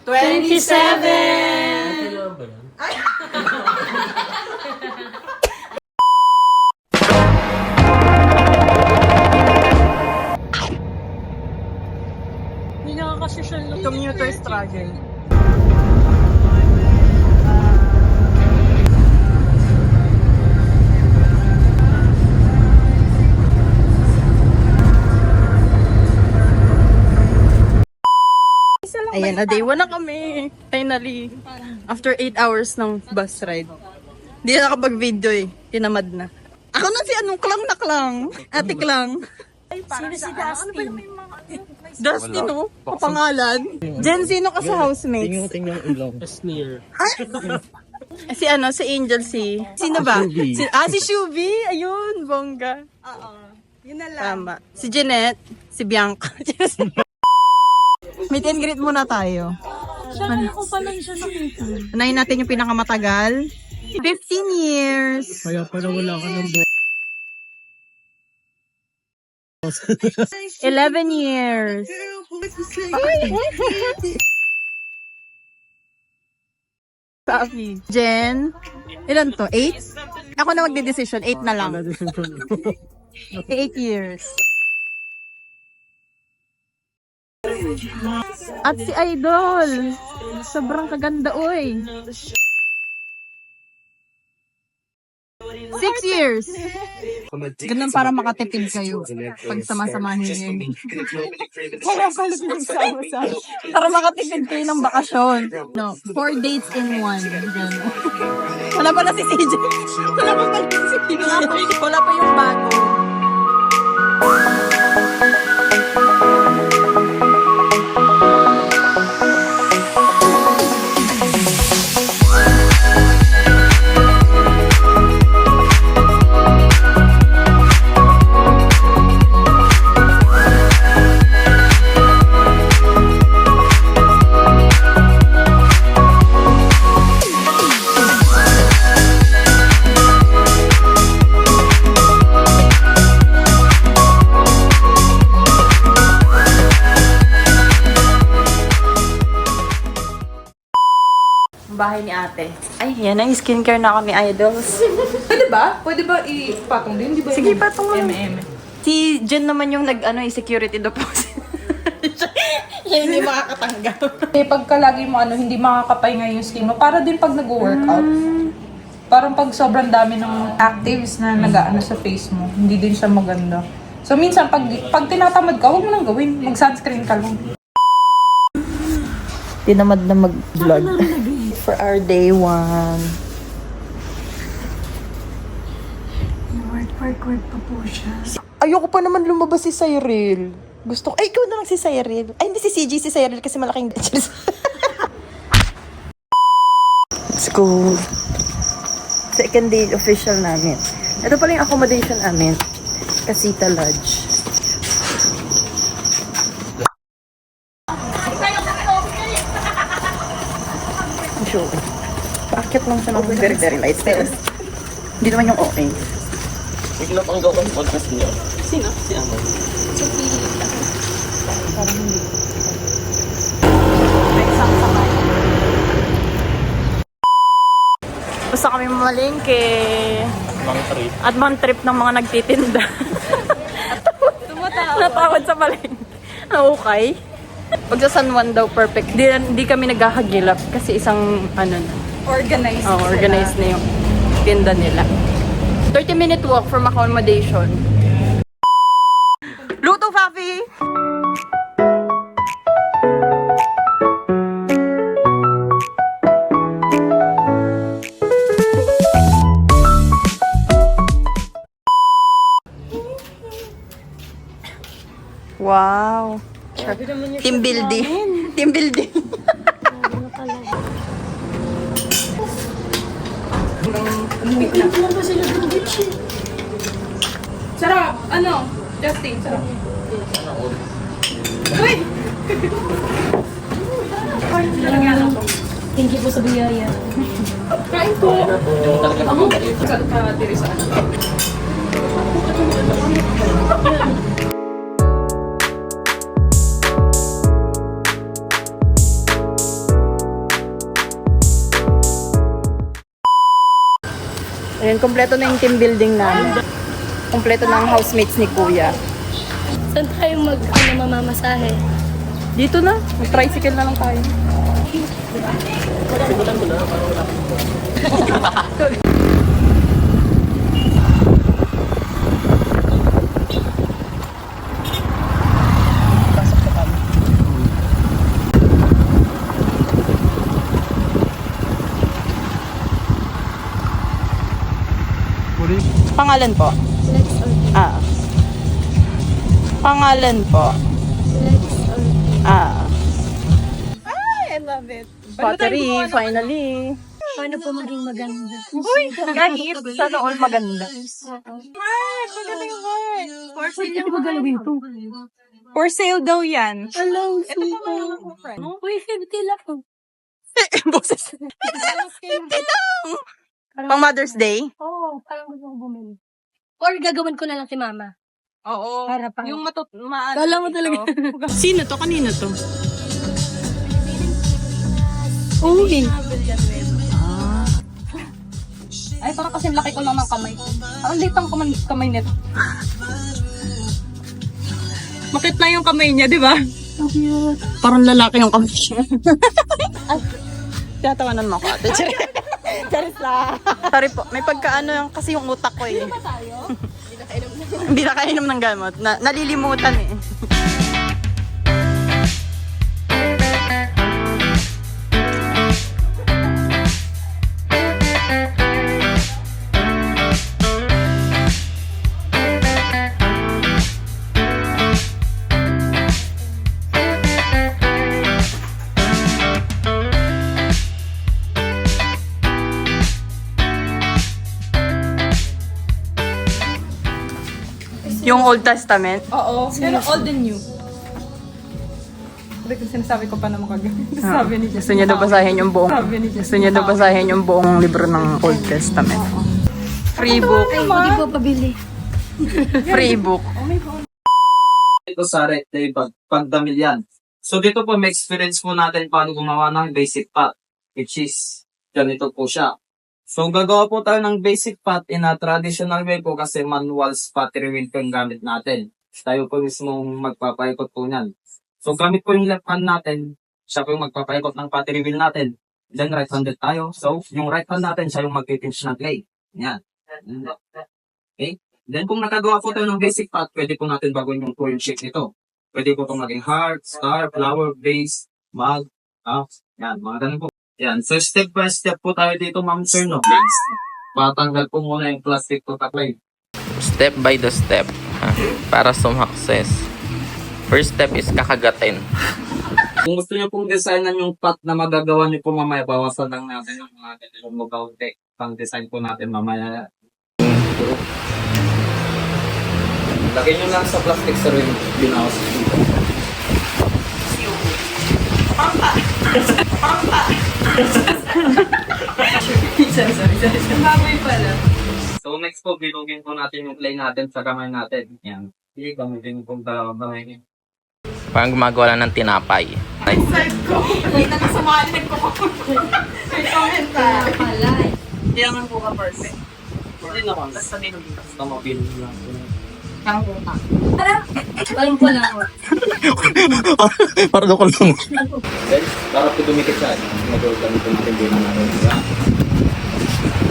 27! Kailangan ba yan? Hindi nga kasi siya commuter struggle. Ayan, na day 1 na kami. Finally. After 8 hours ng bus ride. Hindi na nakapag-video eh. Tinamad na. Ako na si anong klang na klang. Ate klang. Sino si Dustin? Dusty, no? Kapangalan. Jen, sino ka sa housemates? Sneer. Si ano, si Angel, sino ba? Si Shubi. Ayun, bongga. Oo. Yun na lang. Tama. Si Jeanette, si Bianca. Meet and greet muna tayo. Siya, ako pa lang siya nakita. Unahin natin yung pinakamatagal. 15 years. Kaya pala wala ka ng 11 years. Sabi. Jen, ilan to? 8? Ako na magde-decision. 8 na lang. 8 years. At si Idol. Sobrang kaganda, oy. 6 years. Ganun para makatipid kayo pag sama-samahin niyo yun. Kaya pala pinagsama-sama. Para makatipid kayo ng bakasyon. No, 4 dates in 1. Ganun. Wala pa na si CJ. Wala pa pala si CJ. Wala pa yung bago. Bahay ni ate. Ay, yan na yung skincare na ako ni Idols. Pwede ba? Pwede ba ipatong din? Di ba? Sige, patong mo. M&M. Si Jen naman yung security deposit. Siya hindi makakatanggap. Eh, pagka lagi mo hindi makakapahinga yung skin mo, para din pag nag-workout. Parang pag sobrang dami ng actives na nag-aano sa face mo, hindi din siya maganda. So, minsan, pag tinatamad ka, huwag mo nang gawin. Mag-sunscreen ka lang. Tinamad na mag-vlog. For our day 1. Work pa po siya. Ayoko pa naman lumabas si Cyril. Gusto ko, ay, ikaw na lang si Cyril. Ay, hindi si CJ, si Cyril kasi malaking Let's go. Second day official namin. Ito pala yung accommodation namin. Casita Lodge. Sure. Bakit lang siya ng very, very light stairs? Hindi naman yung okay. Bigla pang gawin podcast niya. Sino? Si Amo. Parang hindi. May isang sakay. Basta kami mamalengke. Mang trip. At man trip ng mga nagtitinda. Natawad sa palengke. Okay. Pag sa San Juan daw, perfect. Di kami naghahagilap kasi isang, Organized. organized na yung tinda nila. 30-minute walk from accommodation. Luto, Fafi! Wow! Team building. Team building. Sarap! Justin, sarap. Uy! Thank you po sa biyaya. Kain po! Ako? Ka diri sa Ayan, kompleto na yung team building namin. Kompleto na ang housemates ni Kuya. Saan tayo mamamasahe? Dito na. Mag-tricycle na lang tayo. Pangalan po? Ah. Pangalan po? Ah. I love it. Pottery, finally. Paano po maging maganda? Uy, kahit sana all maganda. For sale Magalawin to. For sale daw yan. Hello, Ito po mga friend. Uy, 50 lang. Boses. 50 lang! Pang Mother's Day? Oo, parang gusto ko bumili. Or gagawin ko na lang si mama. Oo. Para pang- Yung Kala mo talaga. Sino to? Kanino to? Uy. Ay, parang kasi laki ko lang ng kamay. Ang liit ang kamay nito. Makit na yung kamay niya, di ba? So cute. Parang lalaki yung kamay niya. Tiyatawanan mo ako, ate. Charis lang. Sorry po, may pagkaano yung, kasi yung utak ko eh. Hindi na kainom ng gamot. Nalilimutan eh. Yung Old Testament. Oo, pero old and new. Hindi ko sinasabi ko pa naman kagabi. Sabi ni Gusto niya daw basahin yung buong Sabi ni Gusto niya daw basahin yung buong libro ng Old Testament. Free book. Ay, hindi po pabili. Free book. Ito sa red day pagdamil yan. So dito po may experience po natin paano gumawa ng basic pot, which is ganito po siya. So gagawa po tayo ng basic pot in a traditional way po kasi manual pottery wheel po yung gamit natin. Tayo po mismo magpapaikot po niyan. So gamit po yung left hand natin, siya po yung magpapaikot ng pottery wheel natin. Then right-handed tayo. So yung right hand natin, siya yung magpipinch ng clay. Yan. Okay? Then kung nakagawa po tayo ng basic pot, pwede po natin baguhin yung pouring shape nito. Pwede po itong maging heart, star, flower, vase, mug, yan, mga ganun po. Yan, so step by step po tayo dito, ma'am sir, no? Patanggal po muna yung plastic to taklay. Step by the step para sumakses. First step is kakagatin. Kung gusto niyo pong designan yung pot na magagawa niyo po mamaya, bawasan lang natin yung mga ganun mo kaunti. Pang-design po natin mamaya. Lagay nyo lang sa plastic sir yung binawas dito. Baboy pala. So next po, bilugin po natin yung clay natin sa kamay natin. Yan. Hindi, gamitin po dalawang kamay niyo. Parang gumagawa lang ng tinapay. Side ko. Hindi na kasama ko. May comment pa. Hindi naman po ka-perfect. Hindi naman. Basta bilugin. Basta mabilis lang. Alam ko lang. Parang ako lang. Then, para po dumikit siya, mag-gamit po natin din ang natin.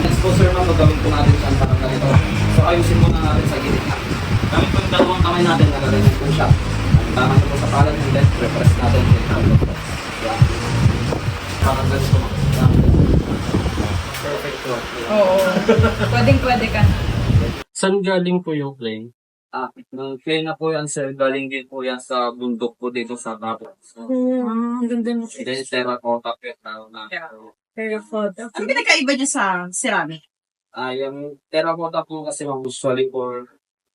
Next po sir, mag-gamit po natin siya parang ganito. So ayusin muna natin sa gilid. Gamit po yung dalawang kamay natin, nagagaling po siya. Tama po sa palad and then repress natin. Yeah. Parang ganito. Perfect po. Oo. Pwedeng-pwede ka na. Saan galing po yung clay? Clay na po yan sir, galing din po yan sa bundok po dito sa Capos. So, Ganda mo. then terracotta po yung tao na. Ang pinakaiba niya sa ceramic? Yung terracotta po kasi usually for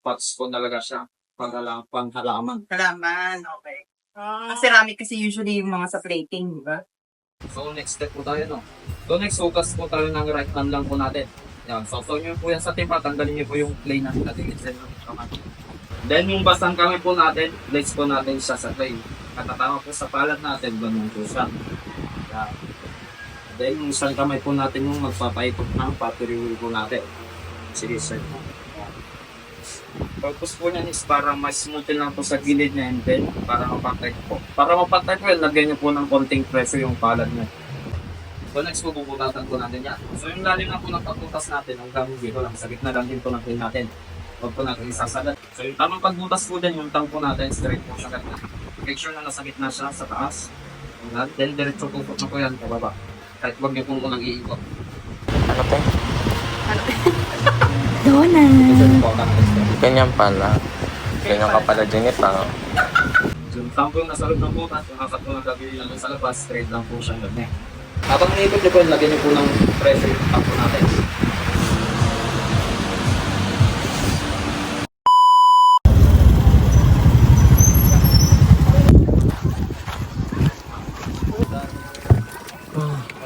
pots po talaga siya. Panghalaman. Kalaman, okay. Ang ceramic kasi usually yung mga sa plating, di ba? So next step po tayo, no? So next focus po tayo ng right hand lang po natin. Yan, so nyo po yan sa timpa, tanggalin nyo po yung clay na natin. Then yung basang kami po natin, place po natin siya sa clay. Katatama po sa palad natin, ganun po siya. Yan. Then, yung isang kamay po natin yung magpapaikot ng battery wheel po natin. Sige, sir. Purpose po niyan is para mas smooth lang po sa gilid niya and then para mapatay po. Para mapatay po yan, lagyan niyo po ng konting pressure yung palad niya. So next po, bubutatan po natin yan. So yung lalim na po ng pagbutas natin, hanggang dito lang, sa gitna lang din po natin natin. Huwag po natin isasalat. So yung tamang pagbutas po din, yung tang po natin, straight po sa gitna. Make sure na nasa gitna siya, sa taas. Then diretso po na po yan, pababa. Kahit huwag niyo po unang iikot. Ano te? Donut. Ganyan pala. Ganyan ka pala, Junita. So yung tang po yung nasa loob ng butas, yung hakat po ng gabi lang sa labas, straight lang po siya gabi. Habang naikot niyo po, lagyan niyo po ng pressure yung tang po natin.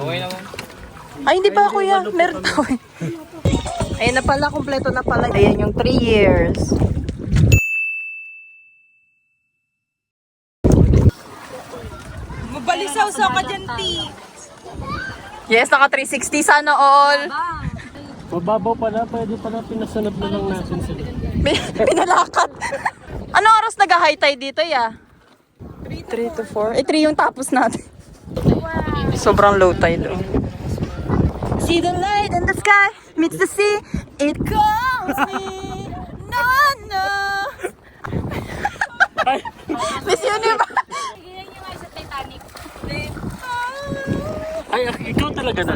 Okay naman. Ay, hindi pa kuya. Meron pa. Ayan na pala, kompleto na pala. Ayan yung 3 years. Mabalisaw-saw ka dyan, T. Yes, naka 360 sana all. Mababaw pala, pwede pala pinasunod na lang natin sila. Pinalakad. Anong oras nag-high tide dito, ya? 3 to 4. Eh, 3 yung tapos natin. Sobrang low tide. Oh. See the light in the sky meets the sea. It calls me. No, no. Miss Universe. Ay, ikaw talaga na.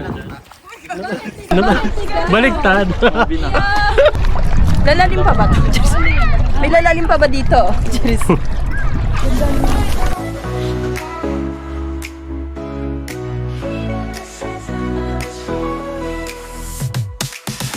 Baligtad. Lalalim pa ba? May lalalim pa ba dito? Cheers.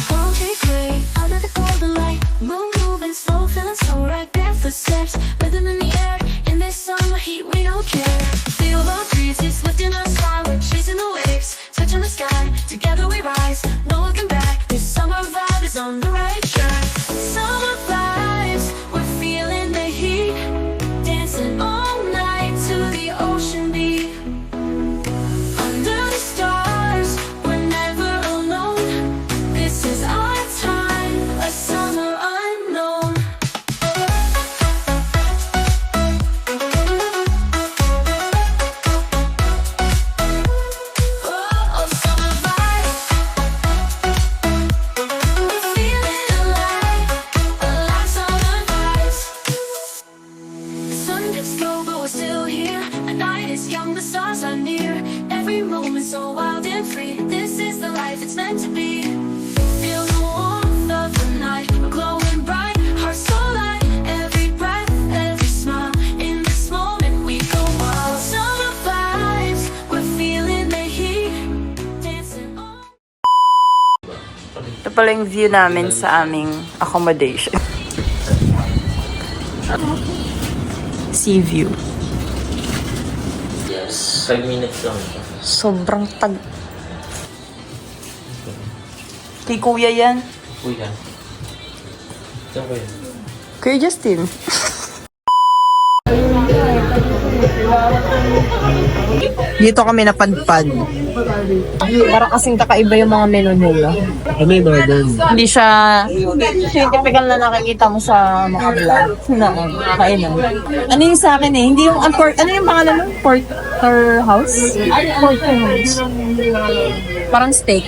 Okay, great. Under the golden light, moon moving slow, feeling so right. Barefoot steps, rhythm in the air. In this summer heat, we don't care. Feel the breezes lifting us high. We're chasing the waves, touching the sky. Together we rise, no looking back. This summer vibe is on the right track. Summer vibes, we're feeling the heat. Dancing all night to the ocean beat. Under the stars, we're never alone. This is our time, a summer unknown. Oh, summer vibe. We're feeling alive, summer vibes. The sun gets low, but we're still here. At night is young, the stars are near. Every moment so wild and free. This is the life it's meant to be. Feel the warmth of the night. We're glowing bright, hearts so light. Every breath, every smile. In this moment we go wild. Summer vibes, we're feeling the heat. Dancing on. Ito pala yung view namin sa aming accommodation. Sea view. Yes. 5 minutes lang. Sobrang tag... Kay kuya yan. Kuya. Saan ko yun? Kuya Justin. Dito kami napadpad. Para kasing kakaiba yung mga menu nila. Ano yung modern? Hindi siya yung typical na nakikita mo sa mga vlog na kainan. Ano yung sa akin eh? Hindi yung ano yung pangalan mo? Porterhouse? Porterhouse. Parang steak.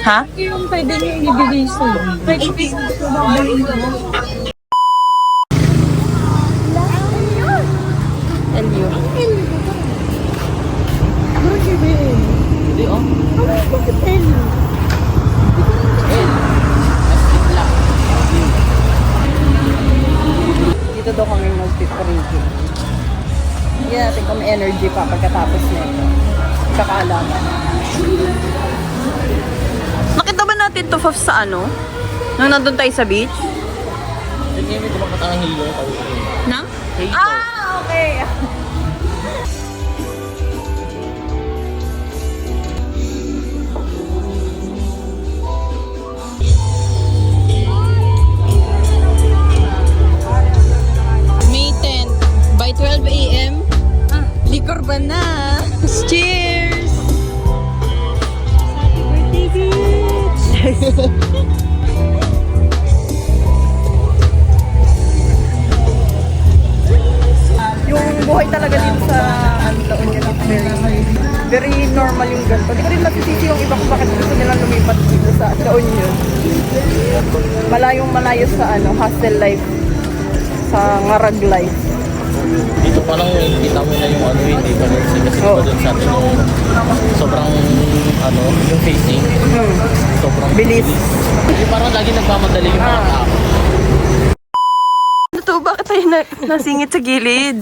Ha? Yung pwede nyo ibigay sa'yo. Elio. Dito daw kami mag-drinking. Hindi natin kung may energy pa pagkatapos nito. Kakaalaman. Nakita ba natin to Faf sa ano? Nung nandun tayo sa beach? Hindi mo kumakata ng hilo. Nang? Ah, okay. May 10 by 12 a.m. Liquor ba na? Cheers! Happy birthday, yung buhay talaga dito sa La Union is very normal yung ganito. Hindi ko rin masisisi yung iba kung bakit gusto nilang lumipat dito sa La Union. Malayong malayo sa hustle life, sa ngarag life. Dito parang kita mo na yung hindi pa rin kasi Oo. doon sa atin yung sobrang yung facing. Sobrang Bilis. Yung parang lagi nagmamadali yung mga tao. Ano to? Bakit tayo nasingit sa gilid?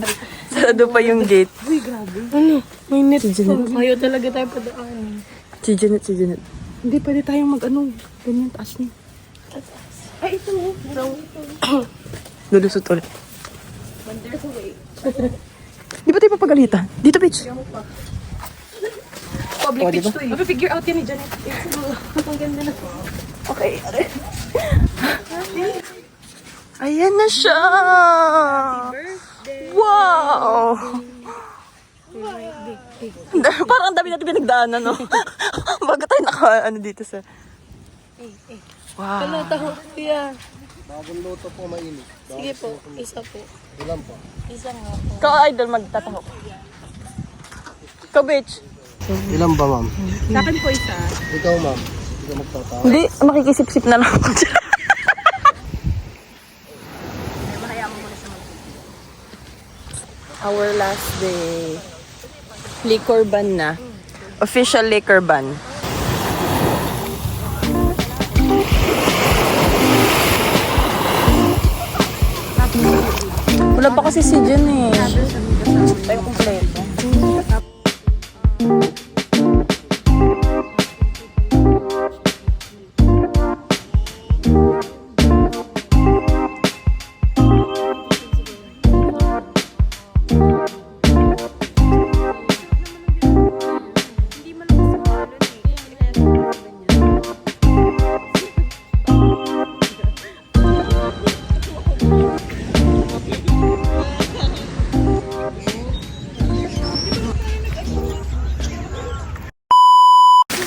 Sarado pa yung gate. Uy, grabe. Ano? May net. Si Janet. Ayaw talaga tayo padaan. Si Janet. Hindi, pwede tayong ganyan taas niya. Ay, ito. Lulusot ulit. Di ba tayo papagalitan? Dito, bitch. Public Oh, pitch diba? to eh. Mapifigure out yan ni Janet. Ang ganda na. Okay. Ayan na siya! Wow! Parang ang dami natin pinagdaanan, no? Bago tayo dito sa... Wow! Taho kuya. Bagong luto po mainit. Sige po, isa po. Ilan po? Isa nga po. Ka-idol magtataho. Ka-bitch. Ilan ba, ma'am? Sa akin po isa. Ikaw, ma'am. Ikaw magtatawa. Hindi, makikisip-sip na lang ako dyan. Our last day. Liquor ban na. Official liquor ban. Wala pa kasi si Jen eh. Tayo kompleto.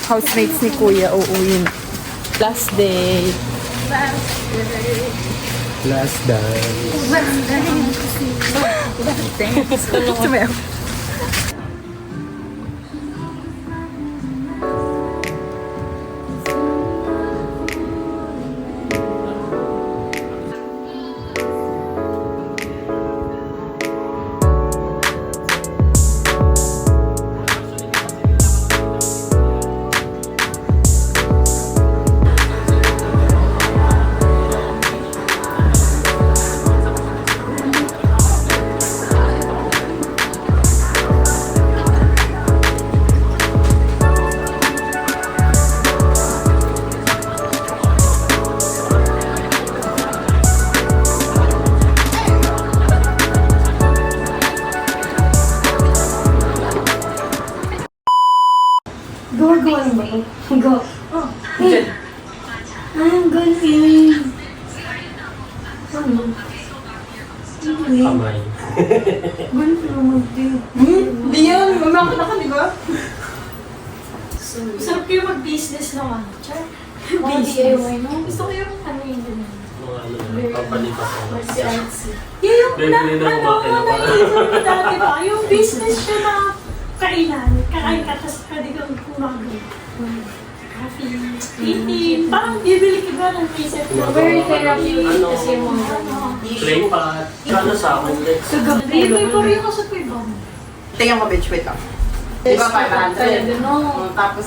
Housemates ni Kuya, uuwi na. Last day. Last dance. Sumayaw. Go. Hey. I'm galing. Kamay. Di yan, mamakita ka, di ba? Sarap kayo mag-business naman. Char. DIY, no? Gusto ko yung ano yun. Mga pampalipas ako. Artsy. Yung Bibili na umakila para. naisip ko dati ba? Yung business siya na kainan. Kakain ka, tapos pwede kang kumagay. Coffee, eating. Parang bibili ka ba ng reset? Very therapeutic kasi yung mga Clay pot. Kano sa akin? sa gabi. May rin ako sa kuibang. Tingnan mo, bitch, wait lang. Di ba 500? Tapos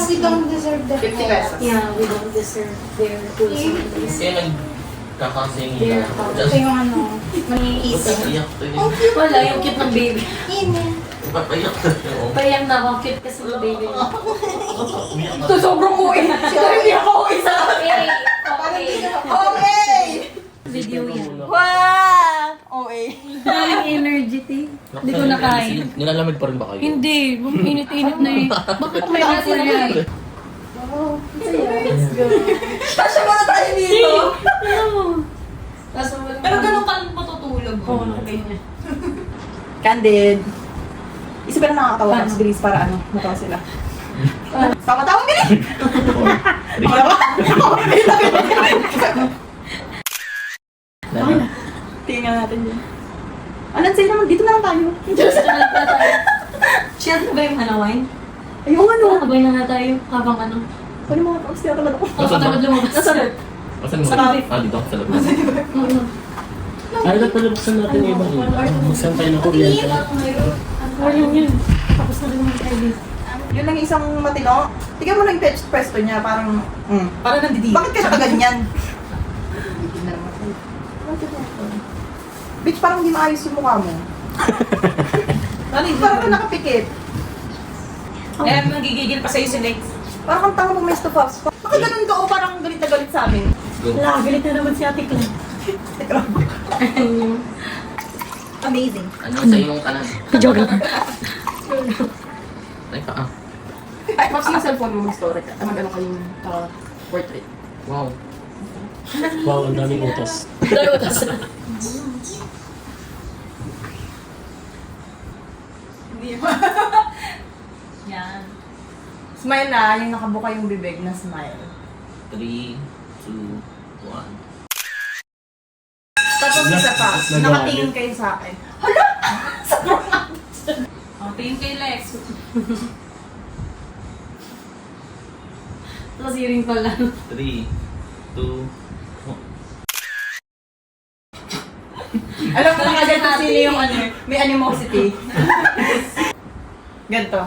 We don't deserve that. 50 pesos. Yeah, we don't deserve their food service. Kaya nagkakasing Their just yung ano, maiisip. iyak to yun. Wala, yung cute ng baby. Iyak to yun. Payang na ako, cute kasi ng baby. Umiyak na. Ito, sobrang kuwi. Hindi ako kuwi sa Okay, Okay! Video yan. Wow! Okay. Daming energy, te. Hindi ko nakain. Nilalamig pa rin ba kayo? Hindi, init-init na eh. Bakit may ako yan? Let's go. Tasya muna tayo dito. Pero ganun ka matutulog. Oo, okay. Candid. Isa ba na nakakatawa ka, bilis para ano, matawa sila. Tawa-tawa, bilis! Tingnan natin yun. Alan, sa'yo naman, dito na lang tayo. Share ko ba yung wine? Ayun, ano? Nakabay na nga tayo habang ano. Ano mga tapos tiyata ba ako? Kapag lumabas. Nasaan? Asan mo? Sarap. Ah, dito ako sa loob. Ay, napalabsan natin yung ibang Magsan tayo ng kuryente. Ayun yun. Tapos na rin naman tayo dito. Yun lang isang matino. Tingnan mo lang yung pwesto niya, parang, Para nandito. bakit ka nakaganyan? Bitch, parang hindi maayos yung mukha mo. Parang ka nakapikit. Eh, magigigil pa sa'yo si Lex. Parang kang tanga mo may stuff. Bakit ganun ka o parang galit na galit sa amin? Wala, galit na naman si Ate Clan. Amazing. Ano sa iyong kanan? Joke lang. Teka, ah. Ay, Pops, yung cellphone mo mag-story ka. Mag-ano kayong portrait. Wow. Wow, ang daming utos. Yan. Smile na, yung nakabuka yung bibig na smile. 3, 2, 1. Tapos isa pa, nakatingin kayo sa akin. Hala! Oh, tingin kay Lex. Tapos hearing ko lang. 3, 2, Alam ko na agad kung sino yung ano, may animosity. Ganto.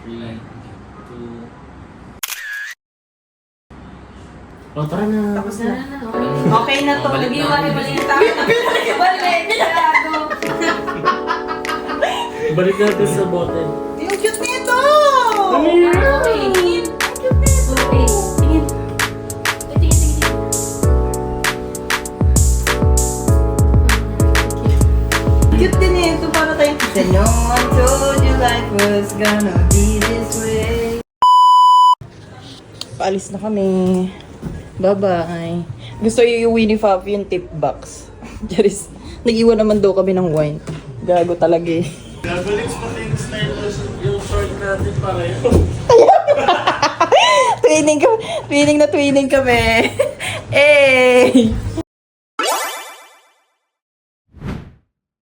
3, 2. O, tara na. Tapos na. Okay na to. Balik na. Balik yung tao. Balik! Gago! Balik natin sa bote. Yung cute nito! Okay, tingin. Okay, tingin. Tingin. Cute din ito para tayong Then no one told you life was gonna be this way. Paalis na kami. Bye-bye. Gusto iuwi ni Fabi yung tip box. Charis, nag-iwan naman daw kami ng wine. Gago talaga eh. Gagawin mo din style yung short natin pareho. Twinning na twinning kami. Eh!